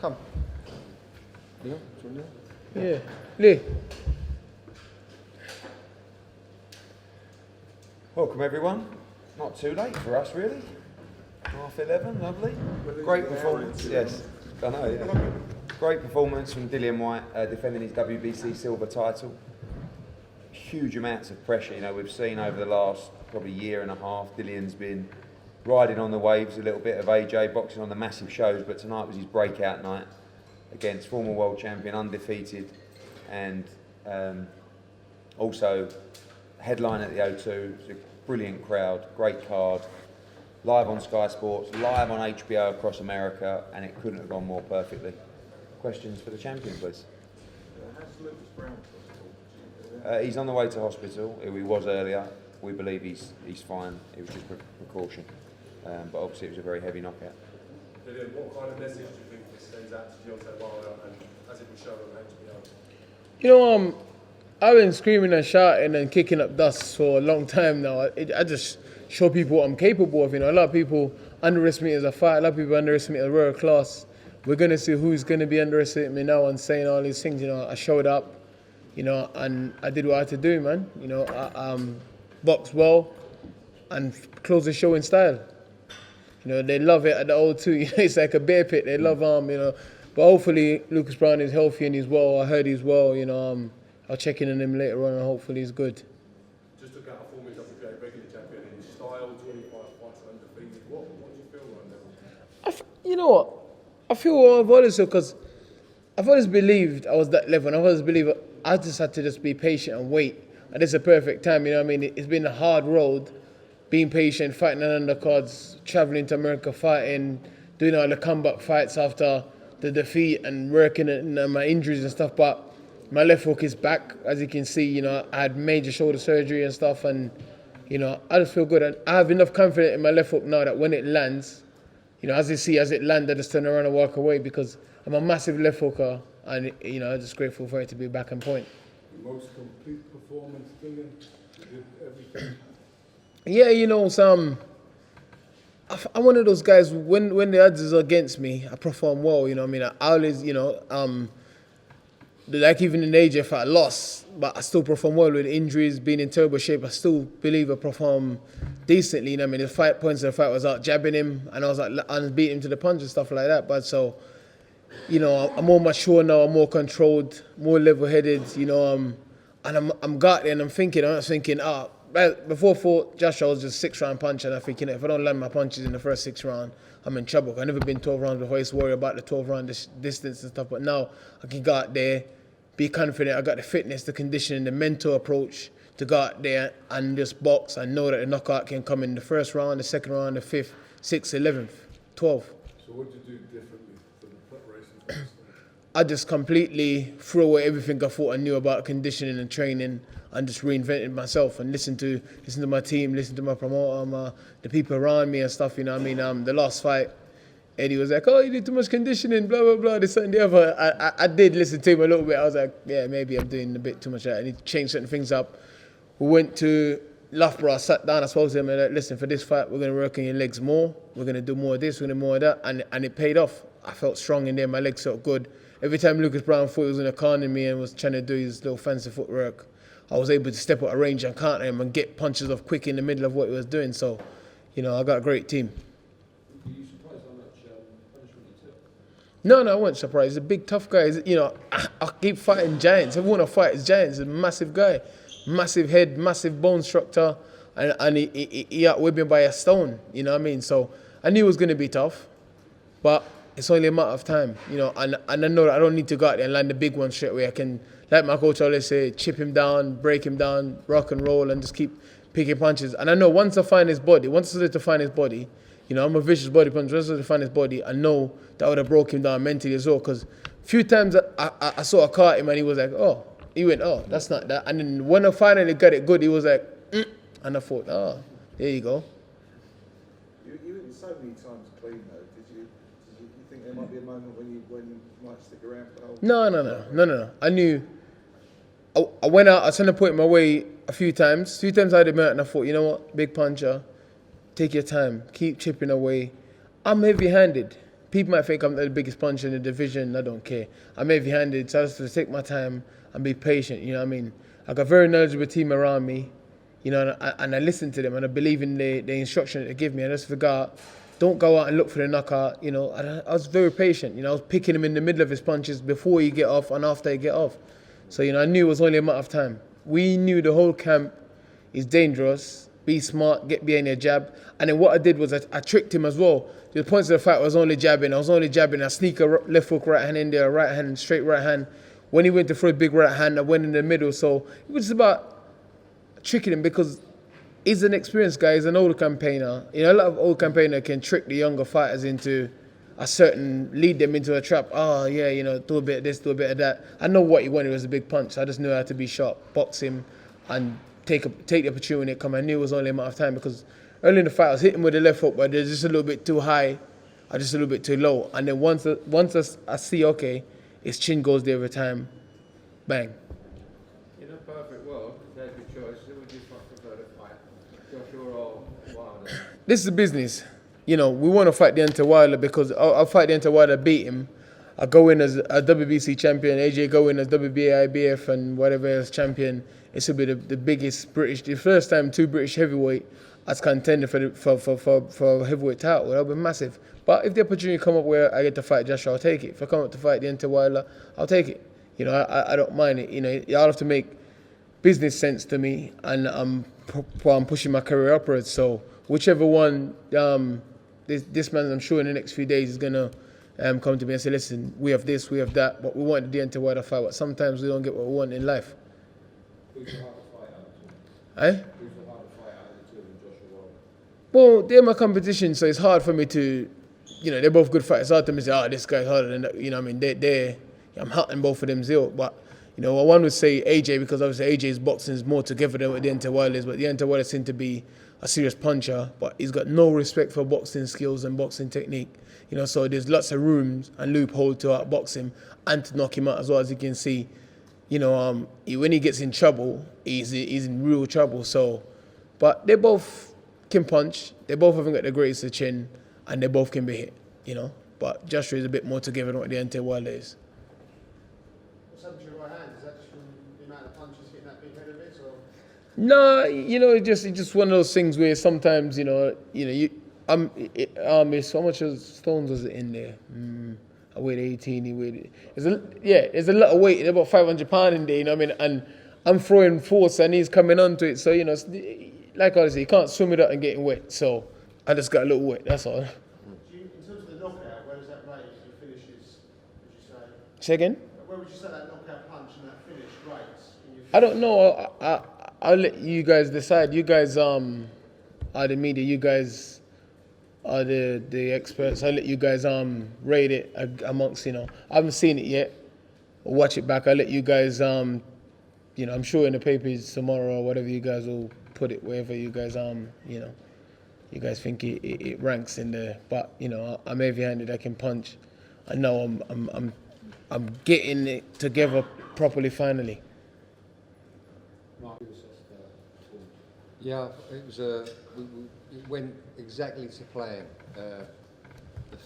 Come. Yeah. Lee. Welcome everyone. Not too late for us really. 11:30, lovely. Great performance. Yes, I know. Yeah. Great performance from Dillian Whyte, defending his WBC silver title. Huge amounts of pressure. You know, we've seen over the last probably year and a half, Dillian's been riding on the waves a little bit of AJ, boxing on the massive shows, but tonight was his breakout night against former world champion, undefeated, and also headline at the O2. It was a brilliant crowd, great card, live on Sky Sports, live on HBO across America, and it couldn't have gone more perfectly. Questions for the champion, please? How's Lucas Browne? He's on the way to hospital. He was earlier. We believe he's fine. It was just precaution, but obviously it was a very heavy knockout. Dillian, what kind of message do you think this sends out to Deontay Wilder and as it was shown on HBO? You know, I've been screaming and shouting and kicking up dust for a long time now. I just show people what I'm capable of. You know, a lot of people underestimate me as a fighter. A lot of people underestimate me as world class. We're gonna see who's gonna be underestimating me now and saying all these things. You know, I showed up, you know, and I did what I had to do, man. You know, I boxed well and closed the show in style. You know, they love it at the O2. You know, it's like a bear pit. They love you know. But hopefully Lucas Browne is healthy and he's well. I heard he's well. You know, I'll check in on him later on and hopefully he's good. Just took out a former WBA regular champion in style, 25 fights undefeated. What do you feel right now? You know what? I feel what I've always said, because I've always believed I was that level, and I've always believed I just had to just be patient and wait. And it's a perfect time, you know what I mean? It's been a hard road, being patient, fighting on undercards, traveling to America, fighting, doing all the comeback fights after the defeat and working on my injuries and stuff. But my left hook is back, as you can see. You know, I had major shoulder surgery and stuff, and you know, I just feel good. And I have enough confidence in my left hook now that when it lands, you know, as it lands, I just turn around and walk away, because I'm a massive left hooker, and you know, I'm just grateful for it to be back on point. The most complete performance, Dillian. You did everything. Yeah, you know, I'm one of those guys, when the odds is against me, I perform well, you know what I mean? I always, you know, like even in age, if I lost, but I still perform well with injuries, being in terrible shape, I still believe I perform decently, you know what I mean? The fight points of the fight was out jabbing him, and I was like, and beating him to the punch and stuff like that, but so, you know, I'm more mature now, I'm more controlled, more level-headed, you know, and I'm got there and I'm not thinking, before fought Joshua, I was just 6-round punch, and I'm thinking, if I don't land my punches in the first 6 rounds, I'm in trouble. I've never been 12 rounds before. I used to worry about the 12-round distance and stuff, but now I can go out there, be confident. I got the fitness, the conditioning, the mental approach to go out there and just box and know that the knockout can come in the first round, the second round, the 5th, 6th, 11th, 12th. So what did you do differently for the preparation? I just completely threw away everything I thought I knew about conditioning and training, and just reinvented myself and listen to my team, listen to my promoter, the people around me and stuff, you know what I mean? The last fight, Eddie was like, oh, you did too much conditioning, blah, blah, blah, this and the other. I did listen to him a little bit. I was like, yeah, maybe I'm doing a bit too much of that. I need to change certain things up. We went to Loughborough, I sat down, I spoke to him, and I said, listen, for this fight, we're going to work on your legs more. We're going to do more of this, we're going to do more of that. And it paid off. I felt strong in there, my legs felt good. Every time Lucas Browne thought he was going to corner me and was trying to do his little fancy footwork, I was able to step out of range and counter him and get punches off quick in the middle of what he was doing. So, you know, I got a great team. Were you surprised how much punishment you took? No, I wasn't surprised. He's a big, tough guy. You know, I keep fighting giants. Everyone I fight is giants. He's a massive guy. Massive head, massive bone structure. And he outweighed me by a stone, you know what I mean? So I knew it was going to be tough, but it's only a matter of time, you know, and I know that I don't need to go out there and land the big one straight away. I can, like my coach always say, chip him down, break him down, rock and roll, and just keep picking punches. And I know once I find his body, once I start to find his body, you know, I'm a vicious body puncher. Once I start to find his body, I know that I would have broke him down mentally as well. Because a few times I saw a caught him and he was like, oh, he went, oh, that's not that. And then when I finally got it good, he was like, and I thought, oh, there you go. You went so many times clean though. Did you think there might be a moment when you might stick around for the whole? No. I knew. I went out. I was trying to put it my way a few times. I had it out, and I thought, you know what, big puncher, take your time, keep chipping away. I'm heavy-handed. people might think I'm the biggest puncher in the division. I don't care. I'm heavy-handed, so I just have to take my time and be patient. You know what I mean? I got a very knowledgeable team around me, you know, and I listen to them and I believe in the instruction that they give me. And I just forgot, don't go out and look for the knockout. You know, I was very patient. You know, I was picking him in the middle of his punches before he get off and after he get off. So, you know, I knew it was only a matter of time. We knew the whole camp is dangerous. Be smart, get behind your jab. And then what I did was I tricked him as well. The points of the fight was only jabbing. I was only jabbing. I sneak a left hook, right hand in there, right hand, straight right hand. When he went to throw a big right hand, I went in the middle. So it was about tricking him because he's an experienced guy. He's an older campaigner. You know, a lot of old campaigner can trick the younger fighters into lead them into a trap. Oh, yeah, you know, do a bit of this, do a bit of that. I know what he wanted was a big punch. So I just knew I had to be sharp, box him, and take the opportunity when it come. I knew it was only a matter of time because early in the fight I was hitting with the left hook, but they're just a little bit too high, or just a little bit too low. And then once I see, okay, his chin goes there every time, bang. In a perfect world, there's your choice. Who would you prefer to fight? Joshua or Wilder? This is a business. You know, we want to fight Deontay Wilder because I'll fight Deontay Wilder, beat him. I go in as a WBC champion, AJ go in as WBA, IBF and whatever else champion. It should be the biggest the first time two British heavyweight as contender for heavyweight title. That'll be massive. But if the opportunity come up where I get to fight Joshua, I'll take it. If I come up to fight Deontay Wilder, I'll take it. You know, I don't mind it. You know, y'all have to make business sense to me, and I'm pushing my career upwards. So whichever one, this man, I'm sure in the next few days is gonna come to me and say, listen, we have this, we have that, but we want the Deontay Wilder fight. But sometimes we don't get what we want in life. Who's the hardest fight out of the two? Eh? Who's the hardest fight out of the two of them, Joshua Wilder? Well, they're my competition, so it's hard for me to, you know, they're both good fighters. It's hard to me to say, this guy's harder than that. You know what I mean? I'm hunting both of them zero. But, you know, one would say AJ, because obviously AJ's boxing is more together than what Deontay Wilder is. But Deontay Wilder seems to be a serious puncher, but he's got no respect for boxing skills and boxing technique. You know, so there's lots of rooms and loopholes to outbox him and to knock him out as well. As you can see, you know, when he gets in trouble, he's in real trouble. So, but they both can punch. They both haven't got the greatest chin, and they both can be hit. You know, but Joshua is a bit more together than what Deontay Wilder is. What's happened to your right hand? Is that just from the amount of punches hitting that big head of it, or? No, you know, it's just one of those things where sometimes, it's how much stones was it in there? I weighed 18, he weighed it. There's a lot of weight, about 500 pounds in there, you know what I mean? And I'm throwing force and he's coming onto it. So, you know, like I say, you can't swim it up and getting wet. So I just got a little wet, that's all. In terms of the knockout, where does that rate your finishes, would you say? Say again? Where would you say that knockout punch and that finish rates? I don't know. I'll let you guys decide. You guys are the media. You guys are the experts. I'll let you guys rate it amongst, you know. I haven't seen it yet. I'll watch it back. I'll let you guys you know, I'm sure in the papers tomorrow or whatever you guys will put it, wherever you guys you know, you guys think it ranks in there. But, you know, I'm heavy-handed, I can punch. I know I'm getting it together properly finally. Yeah, it was it went exactly to plan. The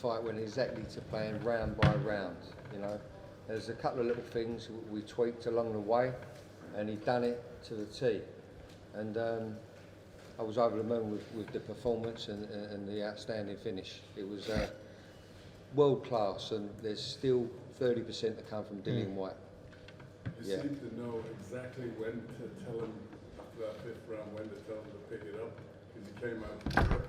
fight went exactly to plan, round by round. You know, there's a couple of little things we tweaked along the way, and he done it to the T. And I was over the moon with the performance and the outstanding finish. It was world class, and there's still 30% to come from Dillian Whyte. You seem to know exactly when to tell him after that fifth round, when to tell him to pick it up, because he came out,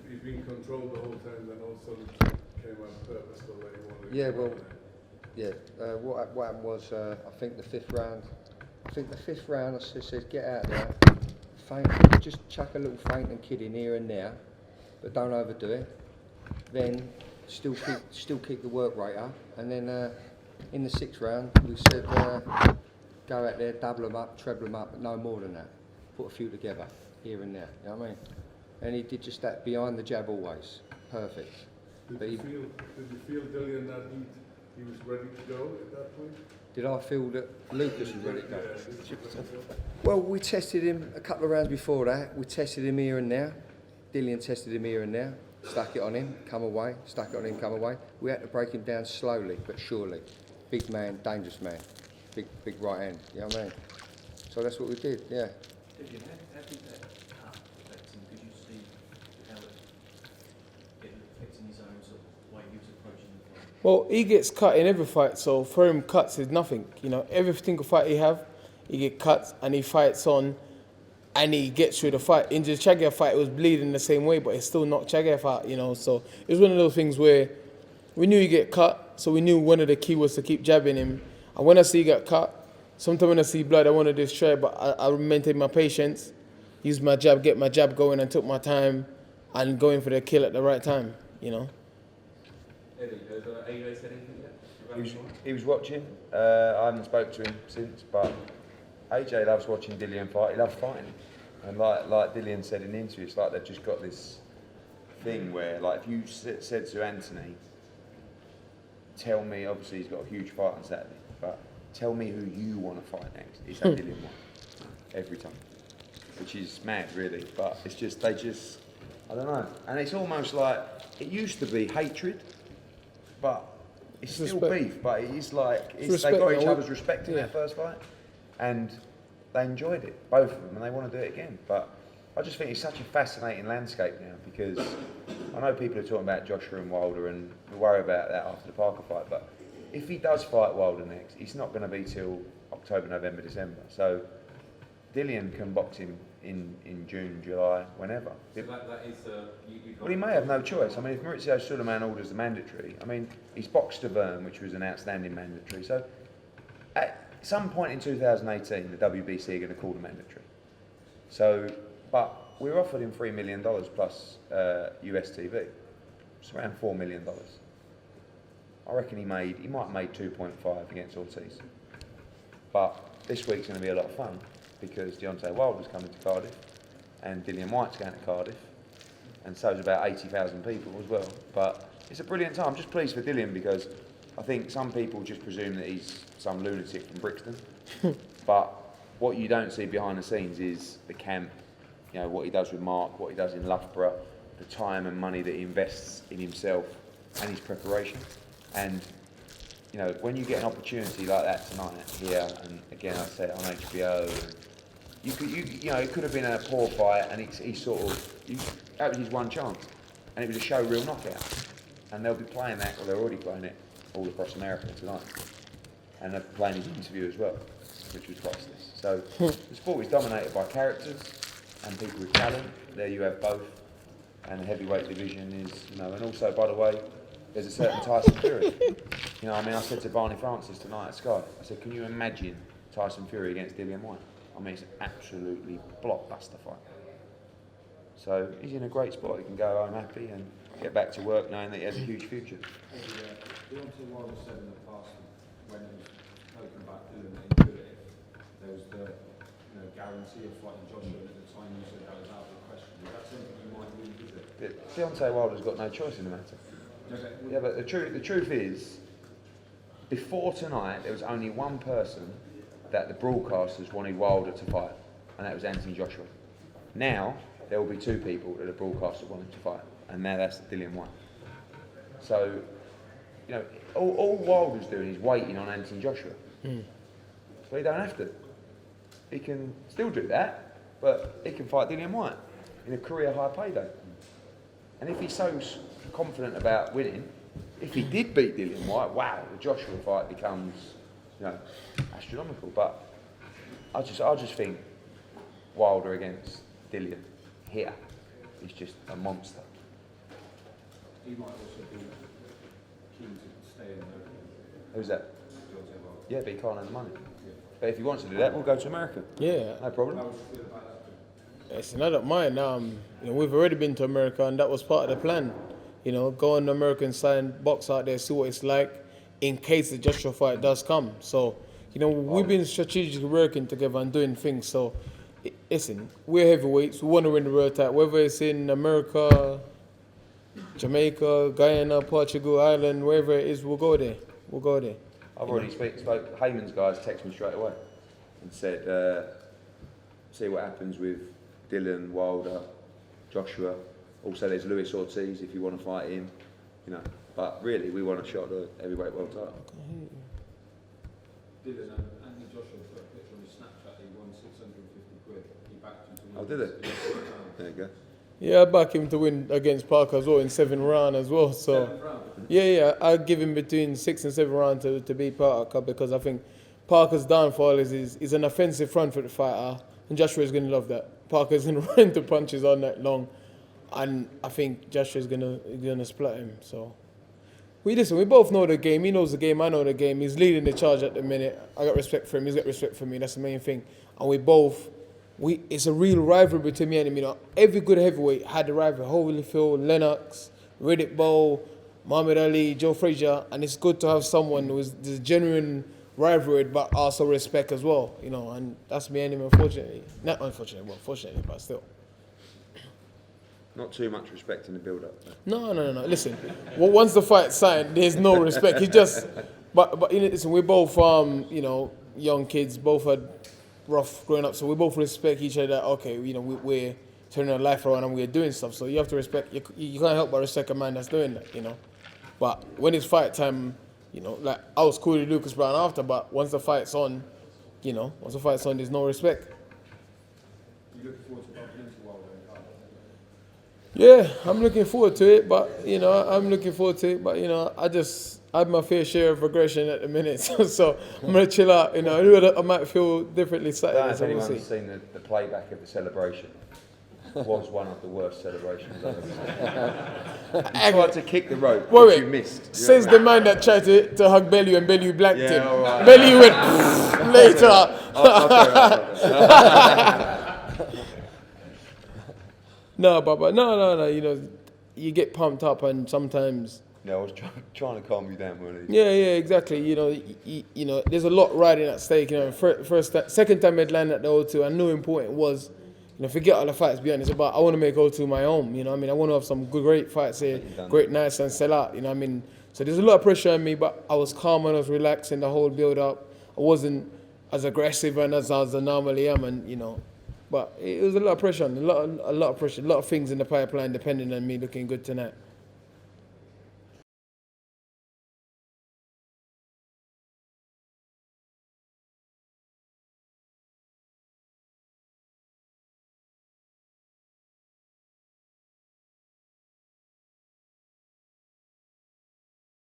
he's been controlled the whole time, then all of a sudden came out purposeful that he wanted to. Yeah, well, yeah. What happened was, I think the fifth round, I said, get out there, feint, just chuck a little feint and kid in here and there, but don't overdo it. Then still keep the work rate up, and then in the sixth round we said go out there, double them up, treble them up, but no more than that. Put a few together here and there. You know what I mean? And he did just that behind the jab always, perfect. Did you feel Dillian that he was ready to go at that point? Did I feel that Lucas was ready to go? Well, we tested him a couple of rounds before that. We tested him here and there. Dillian tested him here and there. Stuck it on him, come away. Stuck it on him, come away. We had to break him down slowly but surely. Big man, dangerous man. Big right hand. You know what I mean? So that's what we did. Yeah. Dillian, how did that cut affect him? Could you see how it affecting his own sort of way he was approaching the fight? Well, he gets cut in every fight, so for him, cuts is nothing. You know, every single fight he get cut and he fights on, and he gets through the fight. In the Chagiyev fight, it was bleeding the same way, but he still knocked Chagiyev out. You know, so it was one of those things where we knew he'd get cut, so we knew one of the key was to keep jabbing him. And when I see he got cut, sometimes when I see blood, I want to destroy, but I maintain my patience, use my jab, get my jab going, and took my time, and going for the kill at the right time. You know. Eddie, has AJ said anything yet? He was watching. I haven't spoke to him since, but AJ loves watching Dillian fight. He loves fighting, and like Dillian said in the interview, it's like they've just got this thing where, like, if you said to Anthony, tell me, obviously he's got a huge fight on Saturday, but tell me who you want to fight next. It's that Dillian one every time, which is mad, really. But it's just I don't know, and it's almost like it used to be hatred, but it's still respect. beef. But it's like they respect, got each though. other's respect in Yeah. that first fight, and they enjoyed it, both of them, and they want to do it again. But I just think it's such a fascinating landscape now, because I know people are talking about Joshua and Wilder, and we worry about that after the Parker fight, but if he does fight Wilder next, it's not going to be till October, November, December. So Dillian can box him in June, July, whenever. So that is, you Well, he may have no choice. I mean, if Maurizio Suleiman orders the mandatory, I mean, he's boxed Verne, which was an outstanding mandatory. So at some point in 2018, the WBC are going to call the mandatory. So, but we're offered him $3 million plus US TV. It's around $4 million. I reckon he might have made 2.5 against Ortiz. But this week's going to be a lot of fun, because Deontay Wilder's coming to Cardiff, and Dillian Whyte's going to Cardiff, and so is about 80,000 people as well. But it's a brilliant time. I'm just pleased for Dillian, because I think some people just presume that he's some lunatic from Brixton. But what you don't see behind the scenes is the camp, you know, what he does with Mark, what he does in Loughborough, the time and money that he invests in himself and his preparation. And you know, when you get an opportunity like that tonight here, and again I say it on HBO, you know, it could have been a poor fight, and that was his one chance, and it was a show reel knockout, and they'll be playing that, or they're already playing it all across America tonight, and they're playing his interview as well, which was priceless. So the sport is dominated by characters and people with talent. There you have both, and the heavyweight division is, you know, and also, by the way, there's a certain Tyson Fury. You know, I mean, I said to Barney Francis tonight at Sky, I said, can you imagine Tyson Fury against Dillian Whyte? I mean, it's an absolutely blockbuster fight. So he's in a great spot. He can go home happy and get back to work knowing that he has a huge future. Deontay Wilder said in the past, when he was talking about doing it in Philip, there was the guarantee of fighting Joshua, and at the time you said that was out of the question. Is that something you might revisit? Deontay Wilder's got no choice in the matter. Yeah, but the truth is, before tonight, there was only one person that the broadcasters wanted Wilder to fight, and that was Anthony Joshua. Now, there will be two people that the broadcaster wanted to fight, and now that's Dillian Whyte. So, you know, all Wilder's doing is waiting on Anthony Joshua. So he don't have to. He can still do that, but he can fight Dillian Whyte in a career high payday. And if he's so confident about winning, if he did beat Dillian Whyte, wow, the Joshua fight becomes, you know, astronomical. But I just think Wilder against Dillian here is just a monster. He might also be keen to stay in there. Who's that? Deontay Wilder. Yeah, but he can't earn the money. But if he wants to do that, we'll go to America. Yeah. No problem. It's not of mine. You know, we've already been to America, and that was part of the plan. You know, go on the American side, box out there, see what it's like, in case the Joshua fight does come. So, you know, we've been strategically working together and doing things. So, listen, we're heavyweights. We want to win the world title, whether it's in America, Jamaica, Guyana, Portugal, Ireland, wherever it is, we'll go there. We'll go there. I've already spoke. Heyman's guys texted me straight away and said, see what happens with Dillian, Wilder, Joshua. Also, there's Luis Ortiz if you want to fight him, you know. But really, we want a shot at the heavyweight world title. Dylan, Anthony Joshua put a picture on his Snapchat that he won 650 quid. He backed him to win. Oh, did it? There you go. Yeah, I back him to win against Parker as well in 7th round as well. So, 7th round? yeah, I'd give him between 6th and 7th round to beat Parker, because I think Parker's downfall is he's an offensive front foot fighter, and Joshua's going to love that. Parker's going to run into punches all night long, and I think Joshua's going to split him. So, we both know the game. He knows the game, I know the game. He's leading the charge at the minute. I got respect for him, he's got respect for me. That's the main thing. And it's a real rivalry between me and him. You know, every good heavyweight had a rival. Holyfield, Lennox, Riddick Bowe, Muhammad Ali, Joe Frazier, and it's good to have someone who's there's genuine rivalry, but also respect as well. You know, and that's me and him. Unfortunately, not unfortunately, well, fortunately, but still. Not too much respect in the build-up. No. Listen, once the fight's signed, there's no respect. It's just, but listen, we're both you know, young kids, both had rough growing up, so we both respect each other. Okay, you know, we're turning our life around and we're doing stuff, so you have to respect. You can't help but respect a man that's doing that, you know. But when it's fight time, you know, like I was cool with Lucas Browne after, but once the fight's on, you know, there's no respect. You looking forward to bumping into Wilder and Carter? Yeah, I'm looking forward to it, but you know, I have my fair share of aggression at the minute, so I'm gonna chill out. You know, I might feel differently I don't know Saturday. if So we'll anyone's see. seen the playback of the celebration. Was one of the worst celebrations I've ever seen. You tried to kick the rope, which you missed. Says the man that tried to hug Bellew and Bellew blanked him. all right. Bellew went later. No, but no. You know, you get pumped up, and sometimes. Yeah, I was trying to calm you down, weren't I? Yeah, exactly. You know, you know, there's a lot riding at stake. You know, second time I'd land at the O2, I knew important was. You know, forget all the fights, be honest, but I want to make O2 my home, you know what I mean? I want to have some great fights here, great nights and sell out, you know what I mean? So there's a lot of pressure on me, but I was calm and I was relaxing the whole build-up. I wasn't as aggressive and as I normally am, and, you know, but it was a lot of pressure, a lot of pressure, a lot of things in the pipeline depending on me looking good tonight.